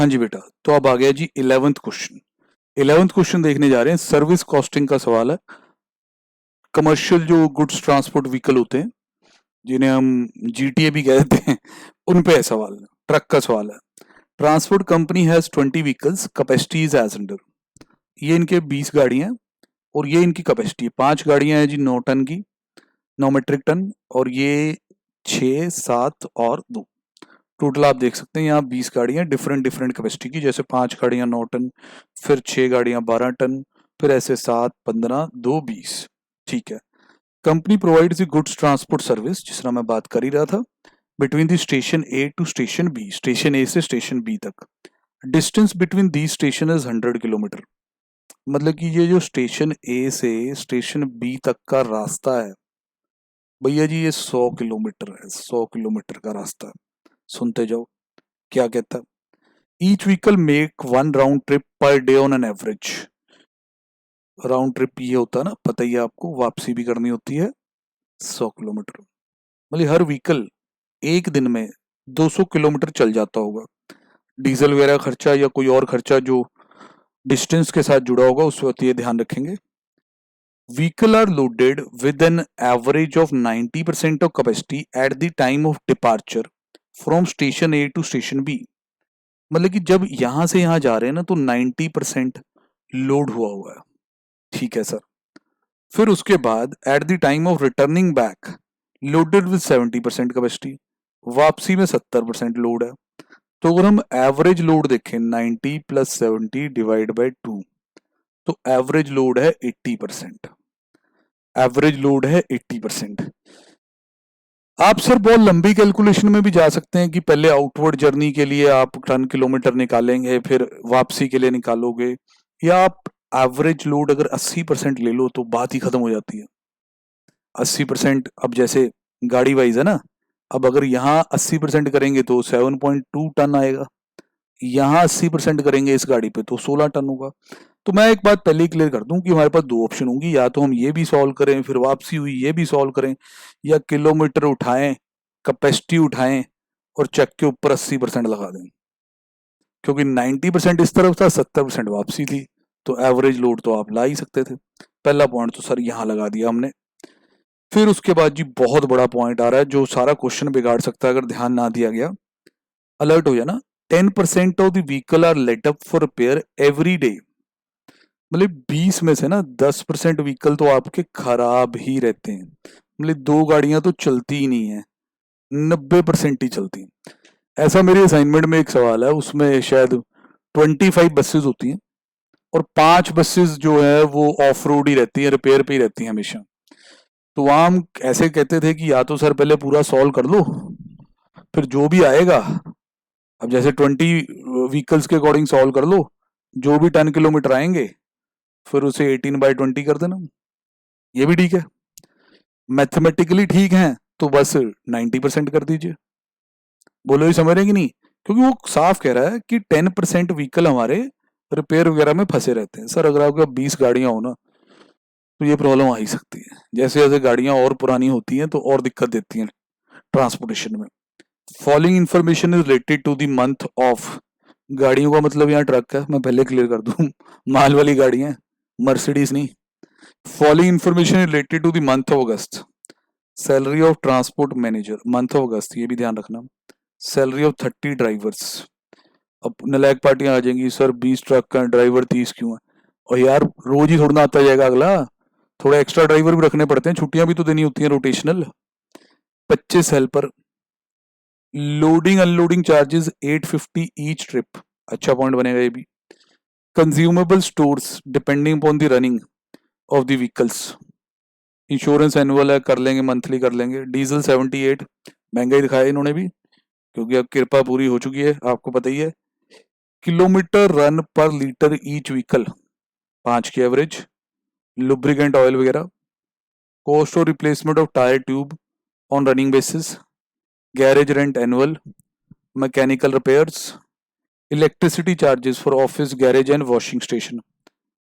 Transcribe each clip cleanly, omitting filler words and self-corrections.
हाँ जी बेटा, तो अब आ गया जी 11th क्वेश्चन। 11th क्वेश्चन देखने जा रहे हैं, सर्विस कॉस्टिंग का सवाल है। कमर्शियल जो गुड्स ट्रांसपोर्ट व्हीकल होते हैं, जिन्हें हम जीटीए भी कहते हैं, उन पे है सवाल। ट्रक का सवाल है। Transport company has 20 vehicles, capacity is as under. ये इनके 20 गाड़ियां हैं और ये इनकी कैपेसिटी है। 5 गाड़ियां हैं जी 9 टन की, 9 मेट्रिक टन, और ये 6, 7 और 2। टोटल आप देख सकते हैं यहाँ 20 गाड़ियां डिफरेंट डिफरेंट कैपेसिटी की, जैसे 5 गाड़ियां 9 टन, फिर 6 गाड़ियां 12 टन, फिर ऐसे 7, 15, 2, 20। ठीक है। Company provides the goods transport service, जिसका मैं बात कर ही रहा था, between the station A to station B, station A से स्टेशन बी तक। Distance between the station is 100 kilometre. मतलब कि ये जो स्टेशन ए से स्टेशन बी तक का रास्ता है भैया जी, ये 100 किलोमीटर है। 100 किलोमीटर का रास्ता है। सुनते जाओ क्या कहता है। Each vehicle make 1 round trip per day on an average. Round trip ये होता है ना, पता ही है आपको, वापसी भी करनी होती है 100 किलोमीटर। मतलब हर व्हीकल एक दिन में 200 किलोमीटर चल जाता होगा। डीजल वगैरह खर्चा या कोई और खर्चा जो डिस्टेंस के साथ जुड़ा होगा उस वक्त ये ध्यान रखेंगे। Vehicle are loaded with an average of 90% of capacity at the time of departure from station A to station B. मतलब कि जब यहां से यहां जा रहे हैं ना, तो 90% लोड हुआ है। ठीक है सर। फिर उसके बाद eight the time of returning back loaded with 70% capacity. वापसी में 70% लोड है। तो अगर हम एवरेज लोड देखें 90 प्लस 70 डिवाइड बाई 2, तो एवरेज लोड है 80%। एवरेज लोड है 80%। आप सर बहुत लंबी कैलकुलेशन में भी जा सकते हैं कि पहले आउटवर्ड जर्नी के लिए आप टन किलोमीटर निकालेंगे, फिर वापसी के लिए निकालोगे, या आप एवरेज लोड अगर 80% ले लो तो बात ही खत्म हो जाती है। 80% अब जैसे गाड़ी वाइज है ना, अब अगर यहाँ 80% करेंगे तो 7.2 टन आएगा, यहाँ 80% करेंगे इस गाड़ी पे तो 16 टन होगा। तो मैं एक बात पहले ही क्लियर कर दूं कि हमारे पास 2 ऑप्शन होंगी, या तो हम ये भी सॉल्व करें फिर वापसी हुई ये भी सॉल्व करें, या किलोमीटर उठाएं, कैपेसिटी उठाएं और चेक के ऊपर 80% लगा दें। क्योंकि 90% इस तरफ था, 70% वापसी थी, तो एवरेज लोड तो आप ला ही सकते थे। पहला पॉइंट तो सर यहाँ लगा दिया हमने। फिर उसके बाद जी बहुत बड़ा पॉइंट आ रहा है जो सारा क्वेश्चन बिगाड़ सकता है अगर ध्यान ना दिया गया। अलर्ट हो जाना। 10% of the vehicle are laid up for repair every day. मतलब 20 में से ना 10% व्हीकल तो आपके खराब ही रहते हैं। मतलब 2 गाड़ियां तो चलती ही नहीं है, 90% ही चलती हैं। ऐसा मेरे असाइनमेंट में एक सवाल है, उसमें शायद 25 बसेस होती हैं और 5 बसेस जो है वो ऑफ रोड ही रहती है, रिपेयर पे ही रहती हैं हमेशा। तो वहां हम ऐसे कहते थे कि या तो सर पहले पूरा सॉल्व कर लो, फिर जो भी आएगा, अब जैसे 20 व्हीकल्स के अकॉर्डिंग सॉल्व कर लो, जो भी 10 किलोमीटर आएंगे फिर उसे 18/20 कर देना। ये भी ठीक है, मैथमेटिकली ठीक है, तो बस 90% कर दीजिए। बोलो ये समझ रहे हैं कि नहीं? क्योंकि वो साफ कह रहा है कि 10% व्हीकल हमारे रिपेयर वगैरह में फंसे रहते हैं। सर अगर आपके 20 गाड़ियां हो ना, तो ये प्रॉब्लम आ ही सकती है। जैसे जैसे गाड़ियां और पुरानी होती हैं तो और दिक्कत देती हैं ट्रांसपोर्टेशन में। Following information is related to the month of. गाड़ियों का मतलब यहाँ ट्रक है, मैं पहले क्लियर कर दूं, माल वाली गाड़ियां, मर्सिडीज नहीं। Following information related to the month of August. Salary of transport manager month of August, ये भी ध्यान रखना। Salary of 30 drivers. अब नलायक पार्टियां आ जाएंगी, सर 20 ट्रक का ड्राइवर 30 क्यों है? और यार रोज ही थोड़ा ना आता जाएगा अगला, थोड़ा एक्स्ट्रा ड्राइवर भी रखने पड़ते हैं, छुट्टियां भी तो देनी होती हैं rotational. 25 helper. Loading unloading charges 850 each trip. अच्छा पॉइंट बनेगा ये भी। Consumable stores depending upon the running of the vehicles. Insurance annual है, कर लेंगे, मंथली कर लेंगे। डीजल 78, महंगाई दिखाया इन्होंने भी, क्योंकि अब कृपा पूरी हो चुकी है, आपको पता ही है। किलोमीटर रन पर लीटर ईच व्हीकल, 5 की एवरेज। लुब्रिकेंट ऑयल वगैरह। Cost of replacement of tyre tube on running basis. Garage rent annual. Mechanical repairs. Electricity charges for office garage and washing station.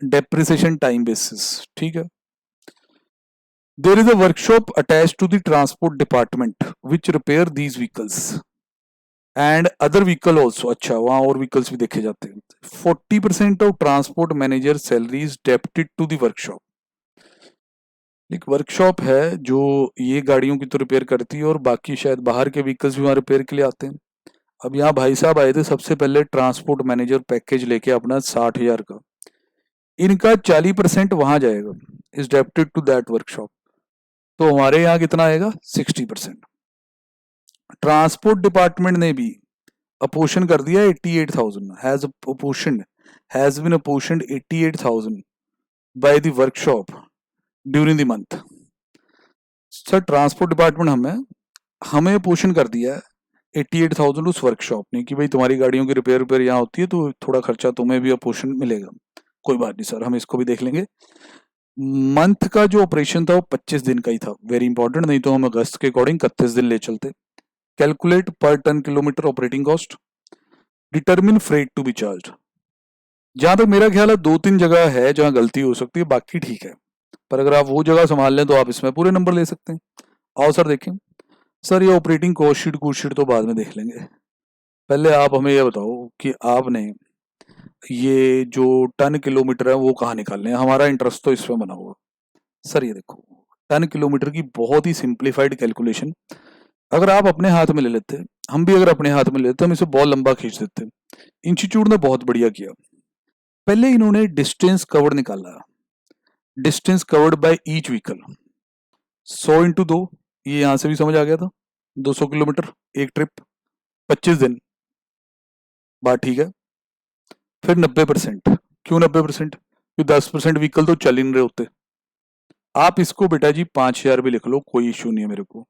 Depreciation time basis. ठीक है। There is a workshop attached to the transport department which repair these vehicles. And other vehicle also, अच्छा वहां और vehicles भी देखे जाते हैं। 40% of transport manager salary is debited to the workshop. एक वर्कशॉप है जो ये गाड़ियों की तो रिपेयर करती है और बाकी शायद बाहर के व्हीकल्स भी वहाँ रिपेयर के लिए आते हैं। अब यहाँ भाई साहब आए थे सबसे पहले ट्रांसपोर्ट मैनेजर पैकेज लेके अपना 60,000 का, इनका 40% वहां जाएगा, is debited to that workshop. तो हमारे यहाँ कितना आएगा? 60%। ट्रांसपोर्ट डिपार्टमेंट ने भी अपोशन कर दिया 88,000, has been apportioned 88,000 by the workshop during the month. Sir transport department हमें अपोशन कर दिया है 88,000 उस वर्कशॉप ने कि भाई तुम्हारी गाड़ियों की रिपेयर यहाँ होती है तो थोड़ा खर्चा तुम्हें भी अपोशन मिलेगा। कोई बात नहीं सर, हम इसको भी देख लेंगे। मंथ का जो ऑपरेशन था वो 25 दिन का ही था, वेरी इंपॉर्टेंट, नहीं तो हम अगस्त के अकॉर्डिंग 31 दिन ले चलते। Calculate per ton kilometre operating cost, determine freight to be charge. जहां तक मेरा ख्याल है 2-3 जगह है जहां गलती हो सकती है, बाकी ठीक है, पर अगर आप वो जगह संभाल लें तो आप इसमें पूरे नंबर ले सकते हैं। आओ सर देखें। सर ये ऑपरेटिंग कॉस्ट शीट तो बाद में देख लेंगे, पहले आप हमें ये बताओ कि आपने ये जो टन किलोमीटर है वो कहाँ निकालने हैं, हमारा इंटरेस्ट तो इसमें बना हुआ। सर ये देखो टन किलोमीटर की बहुत ही सिंप्लीफाइड कैलकुलेशन अगर आप अपने हाथ में ले लेते, हम भी अगर अपने हाथ में लेते, हम इसे बहुत लंबा खींच देते। इंस्टीट्यूट ने बहुत बढ़िया किया, पहले इन्होंने डिस्टेंस कवर्ड निकाला, distance covered by each vehicle 100 into 2, ये यहां से भी समझ आ गया था, 200 किलोमीटर एक ट्रिप, 25 दिन, बात ठीक है। फिर 90%, क्यों 90%? क्योंकि 10% व्हीकल तो चल ही नहीं रहे होते। आप इसको बेटा जी 5,000 भी लिख लो, कोई इश्यू नहीं है मेरे को।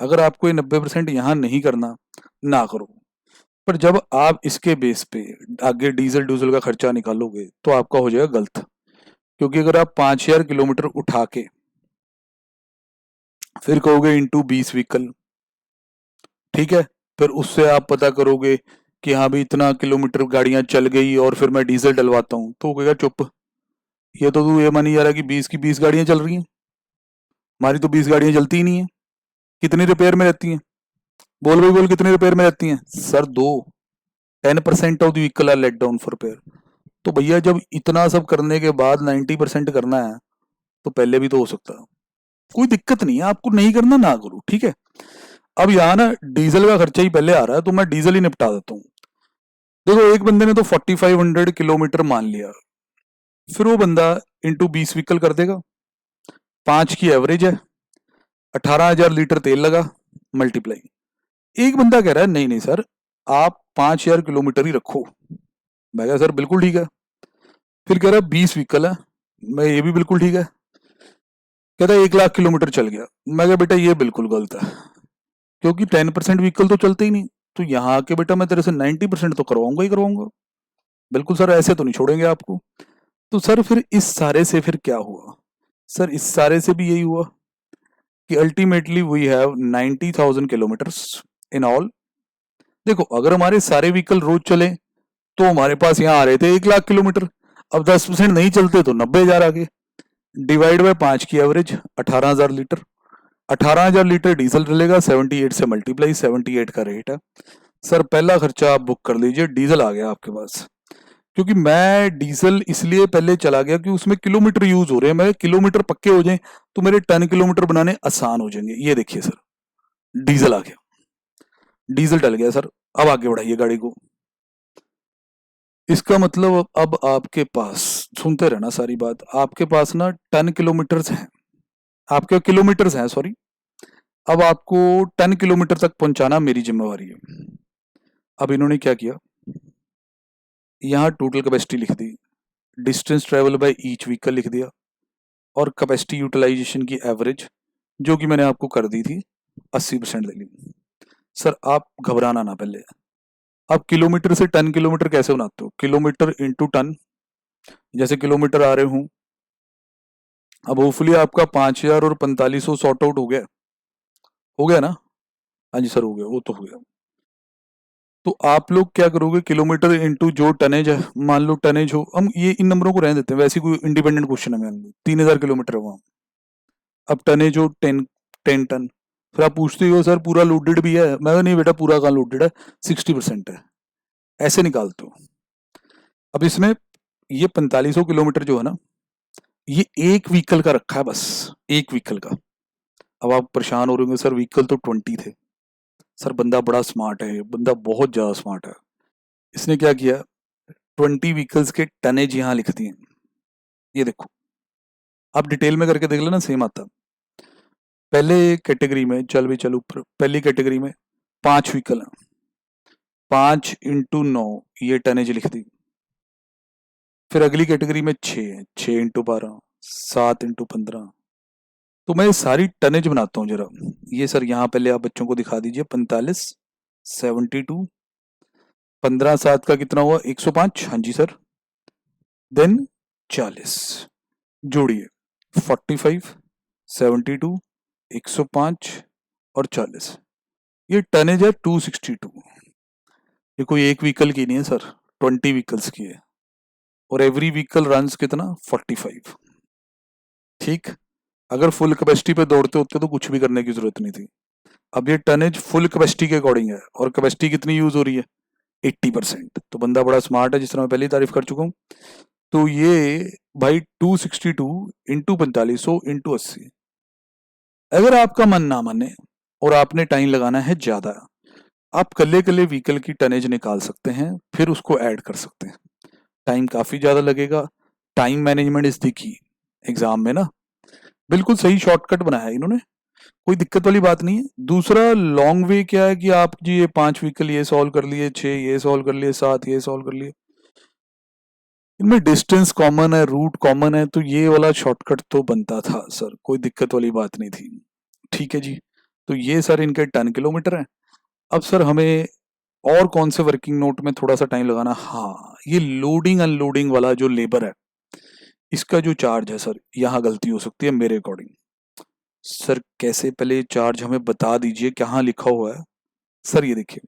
अगर आपको ये 90% यहाँ नहीं करना, ना करो, पर जब आप इसके बेस पे आगे डीजल का खर्चा निकालोगे तो आपका हो जाएगा गलत, क्योंकि अगर आप 5,000 किलोमीटर उठा के फिर कहोगे इंटू 20 व्हीकल, ठीक है, फिर उससे आप पता करोगे कि हाँ भी इतना किलोमीटर गाड़ियां चल गई और फिर मैं डीजल डलवाता हूँ, तो कहेगा चुप, ये तो तू ये मानी जा रहा है कि 20 की 20 गाड़ियां चल रही हैं, हमारी तो 20 गाड़ियां चलती ही नहीं है। कितनी रिपेयर में रहती हैं? बोल भाई बोल, कितनी रिपेयर में रहती हैं? Sir 2, 10% of the vehicle are laid down for repair. तो भैया जब इतना सब करने के बाद 90% करना है तो पहले भी तो हो सकता है, कोई दिक्कत नहीं है, आपको नहीं करना ना करो, ठीक है। अब यहाँ ना डीजल का खर्चा ही पहले आ रहा है तो मैं डीजल ही निपटा देता हूँ। देखो एक बंदे ने तो 4500 किलोमीटर मान लिया, फिर वो बंदा इंटू 20 व्हीकल कर देगा, 5 की एवरेज है, 18,000 लीटर तेल लगा, मल्टीप्लाई। एक बंदा कह रहा है नहीं नहीं सर आप 5,000 किलोमीटर ही रखो, मैं कहा सर बिल्कुल ठीक है। फिर कह रहा है 20 व्हीकल है, मैं ये भी बिल्कुल ठीक है। कहता है 1,00,000 किलोमीटर चल गया, मैं कहा बेटा ये बिल्कुल गलत है, क्योंकि 10% व्हीकल तो चलते ही नहीं, तो यहाँ आके बेटा मैं तेरे से 90% तो करवाऊंगा ही करवाऊंगा, बिल्कुल सर ऐसे तो नहीं छोड़ेंगे आपको। तो सर फिर इस सारे से फिर क्या हुआ? सर इस सारे से भी यही हुआ कि ultimately we have 90,000 kilometres in all. देखो अगर हमारे सारे व्हीकल रोज चले तो हमारे पास यहाँ आ रहे थे 1,00,000 किलोमीटर, अब 10% नहीं चलते तो 90,000 आ गए, डिवाइड बाय 5 की एवरेज 18,000 लीटर, 18,000 लीटर डीजल डलेगा, 78 से मल्टीप्लाई, 78 का रेट है। सर पहला खर्चा आप बुक कर लीजिए, डीजल आ गया आपके पास, क्योंकि मैं डीजल इसलिए पहले चला गया कि उसमें किलोमीटर यूज हो रहे हैं, मैं किलोमीटर पक्के हो जाएं तो मेरे टन किलोमीटर बनाने आसान हो जाएंगे। ये देखिए सर डीजल आ गया, डीजल डल गया सर, अब आगे बढ़ाइए गाड़ी को। इसका मतलब अब आपके पास, सुनते रहना सारी बात, आपके पास ना टन किलोमीटर्स हैं, आपके किलोमीटर्स हैं सॉरी, अब आपको टन किलोमीटर तक पहुंचाना मेरी जिम्मेवारी है। अब इन्होंने क्या किया, यहाँ टोटल कैपेसिटी लिख दी, distance travel by each vehicle लिख दिया, और कैपेसिटी यूटिलाइजेशन की एवरेज जो कि मैंने आपको कर दी थी 80% ले ली। सर आप घबराना ना, पहले आप किलोमीटर से टन किलोमीटर कैसे बनाते हो, किलोमीटर इंटू टन, जैसे किलोमीटर आ रहे हूं, अब होपफुली आपका 5,000 और 4,500 सॉर्ट आउट हो गया ना? हाँ जी सर हो गया, वो तो हो गया। तो आप लोग क्या करोगे, किलोमीटर इंटू जो टनेज है, मान लो टनेज हो, हम ये इन नंबरों को रहने देते हैं, वैसे कोई इंडिपेंडेंट क्वेश्चन है, मान लो 3,000 किलोमीटर है वहां, अब टनेज हो 10 टन, फिर आप पूछते हो सर पूरा लोडेड भी है, मैं कहा, नहीं बेटा पूरा कहाँ लोडेड है, 60% है, ऐसे निकालते हो। अब इसमें ये 4500 किलोमीटर जो है ना, ये एक व्हीकल का रखा है, बस एक व्हीकल का। अब आप परेशान हो रहे होंगे सर व्हीकल तो 20 थे। सर बंदा बड़ा स्मार्ट है, बंदा बहुत ज्यादा स्मार्ट है। इसने क्या किया, 20 व्हीकल्स के टनेज यहाँ लिख दिए। ये देखो, आप डिटेल में करके देख लेना, सेम आता। पहले कैटेगरी में चल भी चल ऊपर, पहली कैटेगरी में 5 व्हीकल है, 5 इंटू 9 ये टनेज लिख दी। फिर अगली कैटेगरी में 6 है, 6 इंटू 12, 7 इंटू 15। तो मैं सारी टनेज बनाता हूँ जरा। ये सर यहाँ पहले आप बच्चों को दिखा दीजिए, 45, 72, 15 7 का कितना हुआ, 105, हाँ जी सर। देन 40 जोड़िए, 45, 72, 105 और 40, ये टनेज है 262। ये कोई एक व्हीकल की नहीं है सर, 20 व्हीकल्स की है, और एवरी व्हीकल रन्स कितना, 45। ठीक, अगर फुल कैपेसिटी पे दौड़ते होते तो कुछ भी करने की जरूरत नहीं थी। अब ये टनेज फुल कैपेसिटी के अकॉर्डिंग है, और कैपेसिटी कितनी यूज हो रही है, 80%। तो बंदा बड़ा स्मार्ट है, जिस तरह मैं पहले ही तारीफ कर चुका हूँ। तो ये भाई 262 इंटू 4500 इंटू 80। अगर आपका मन ना माने और आपने टाइम लगाना है ज्यादा, आप कल्ले कल्ले व्हीकल की टनेज निकाल सकते हैं, फिर उसको ऐड कर सकते हैं। टाइम काफी ज्यादा लगेगा। Time management is the key exam में ना। बिल्कुल सही शॉर्टकट बनाया है इन्होंने, कोई दिक्कत वाली बात नहीं है। दूसरा लॉन्ग वे क्या है कि आप जी ये 5 व्हीकल ये सॉल्व कर लिए, 6 ये सॉल्व कर लिए, 7 ये सॉल्व कर लिए, इनमें डिस्टेंस कॉमन है, रूट कॉमन है, तो ये वाला शॉर्टकट तो बनता था सर, कोई दिक्कत वाली बात नहीं थी। ठीक है जी, तो ये सर इनके 10 किलोमीटर है। अब सर हमें और कौन से वर्किंग नोट में थोड़ा सा टाइम लगाना, हाँ ये लोडिंग अनलोडिंग वाला जो लेबर है, इसका जो चार्ज है सर, यहाँ गलती हो सकती है मेरे अकॉर्डिंग। सर कैसे, पहले चार्ज हमें बता दीजिए कहाँ लिखा हुआ है। सर ये देखिए,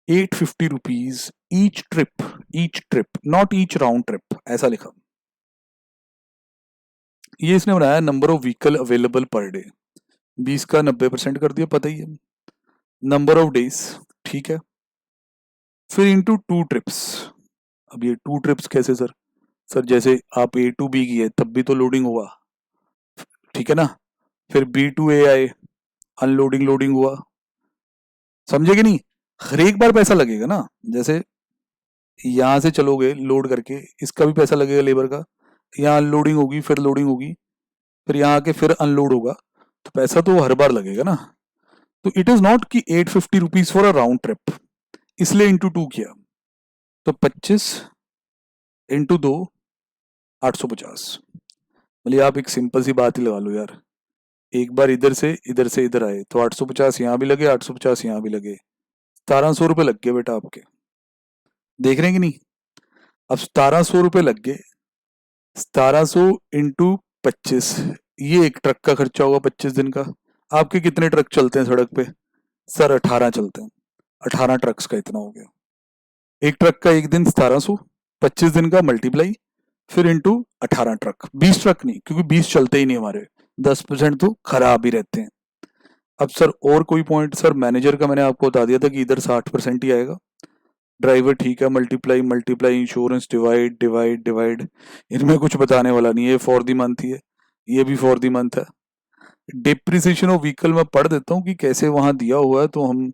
850 rupees each trip not each round trip, ऐसा लिखा। ये इसने बनाया number of vehicle available per day, 20 का 90% कर दिया, पता ही है। नंबर ऑफ डेज, ठीक है। फिर इंटू 2 ट्रिप्स। अब ये 2 ट्रिप्स कैसे सर, सर जैसे आप A टू B की है तब भी तो लोडिंग हुआ, ठीक है ना। फिर B टू A आए, अनलोडिंग लोडिंग हुआ, समझे कि नहीं। हर एक बार पैसा लगेगा ना, जैसे यहां से चलोगे लोड करके, इसका भी पैसा लगेगा लेबर का, यहाँ अनलोडिंग होगी, फिर लोडिंग होगी, फिर यहाँ आके फिर अनलोड होगा, तो पैसा तो हर बार लगेगा ना। तो इट इज नॉट कि 850 rupees for a round trip, इसलिए इंटू 2 किया। तो 25 इंटू 2, 850। मतलब आप एक सिंपल सी बात ही लगा लो यार, एक बार इधर से इधर आए तो 850 यहाँ भी लगे, 850 यहाँ भी लगे, 1700 रुपये लग गए बेटा आपके। देख रहे हैं कि नहीं, अब 1700 रुपये लग गए, 1700 इंटू 25, ये एक ट्रक का खर्चा होगा 25 दिन का। आपके कितने ट्रक चलते हैं सड़क पे, सर 18 चलते हैं, 18 ट्रक्स का इतना हो गया। एक ट्रक का एक दिन 1700, 25 दिन का मल्टीप्लाई, फिर इंटू 18 ट्रक, 20 ट्रक नहीं, क्योंकि 20 चलते ही नहीं हमारे, 10% तो खराब ही रहते हैं। अब सर और कोई पॉइंट, सर मैनेजर का मैंने आपको बता दिया था कि इधर 60% ही आएगा, ड्राइवर ठीक है, multiply multiply, insurance divide divide divide, इनमें कुछ बताने वाला नहीं है, फॉर दी मंथ ही है, ये भी फॉर दी मंथ है। डिप्रिसिएशन ऑफ व्हीकल मैं पढ़ देता हूँ कि कैसे वहां दिया हुआ है, तो हम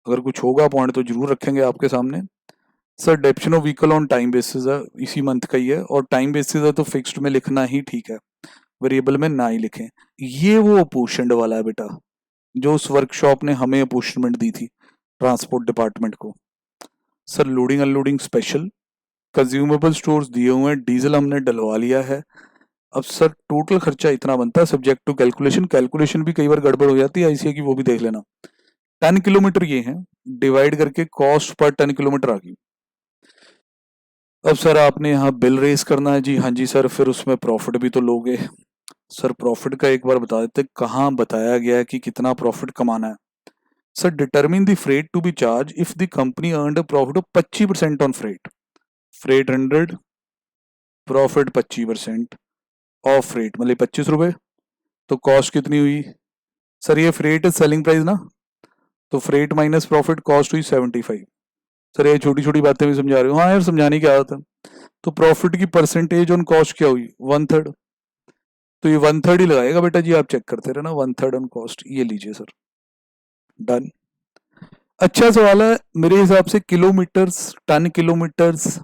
अगर कुछ होगा पॉइंट तो जरूर रखेंगे आपके सामने। Sir डेप्शन of vehicle on time basis है, इसी मंथ का ही है, और टाइम बेसिस है तो फिक्स्ड में लिखना ही ठीक है, वेरिएबल में ना ही लिखें। ये वो अपोर्शनड वाला है बेटा, जो उस वर्कशॉप ने हमें अपोर्शनमेंट दी थी ट्रांसपोर्ट डिपार्टमेंट को। Sir loading unloading special, consumable stores दिए हुए हैं, डीजल हमने डलवा लिया है। अब सर टोटल खर्चा इतना बनता है, सब्जेक्ट टू कैलकुलेशन, कैलकुलेशन भी कई बार गड़बड़ हो जाती है आईसीए की, वो भी देख लेना। 10 किलोमीटर ये है, डिवाइड करके कॉस्ट पर 10 किलोमीटर आ गई। अब सर आपने यहाँ बिल रेस करना है जी, हाँ जी सर, फिर उसमें प्रॉफिट भी तो लोगे। सर प्रॉफिट का एक बार बता देते, कहाँ बताया गया है कि कितना प्रॉफिट कमाना है। Sir determine the freight to be charge if the company earned a profit of 25% on freight, freight 100, profit 25% of freight, मतलब 25 रुपए, तो कॉस्ट कितनी हुई, सर ये फ्रेट इज सेलिंग प्राइस ना, तो फ्रेट माइनस प्रॉफिट कॉस्ट हुई 75। सर ये छोटी छोटी बातें भी समझा रहे हो, हाँ यार समझाने की आदत है। तो प्रॉफिट की परसेंटेज ऑन कॉस्ट क्या हुई, 1/3, तो ये 1/3 ही लगाएगा बेटा जी, आप चेक करते रहना, 1/3 ऑन कॉस्ट, ये लीजिए सर, डन। अच्छा सवाल है मेरे हिसाब से, किलोमीटर्स, टन किलोमीटर्स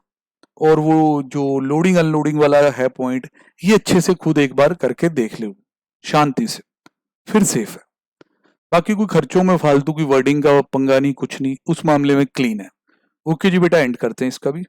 और वो जो लोडिंग अनलोडिंग वाला है पॉइंट, ये अच्छे से खुद एक बार करके देख लो शांति से, फिर सेफ है। बाकी कोई खर्चों में फालतू की वर्डिंग का पंगा नहीं, कुछ नहीं, उस मामले में क्लीन है। ओके जी बेटा, एंड करते हैं इसका भी।